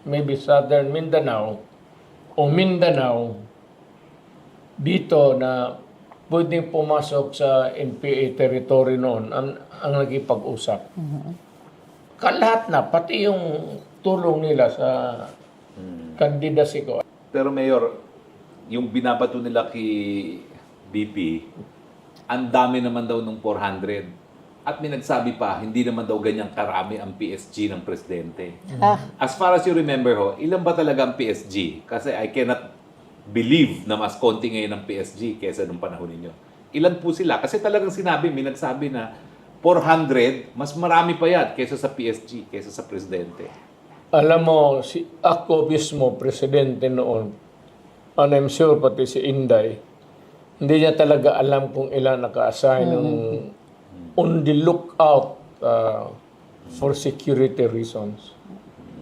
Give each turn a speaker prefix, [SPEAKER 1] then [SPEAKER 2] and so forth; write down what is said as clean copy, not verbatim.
[SPEAKER 1] maybe Southern Mindanao o Mindanao dito na pwedeng pumasok sa NPA territory noon ang nagipag-usap. Lahat na, pati yung tulong nila sa candidacy ko.
[SPEAKER 2] Pero Mayor, yung binabato nila kay BP, ang dami naman daw nung 400. At may nagsabi pa, hindi naman daw ganyang karami ang PSG ng presidente. As far as you remember ho, ilan ba talaga ang PSG? Kasi I cannot believe na mas konti ngayon ang PSG kaysa nung panahon ninyo. Ilan po sila? Kasi talagang sinabi, may nagsabi na 400, mas marami pa yan kaysa sa PSG, kaysa sa presidente.
[SPEAKER 1] Alam mo, ako mismo, presidente noon, and I'm sure pati si Inday, hindi niya talaga alam kung ilan naka-assign on the lookout for security reasons.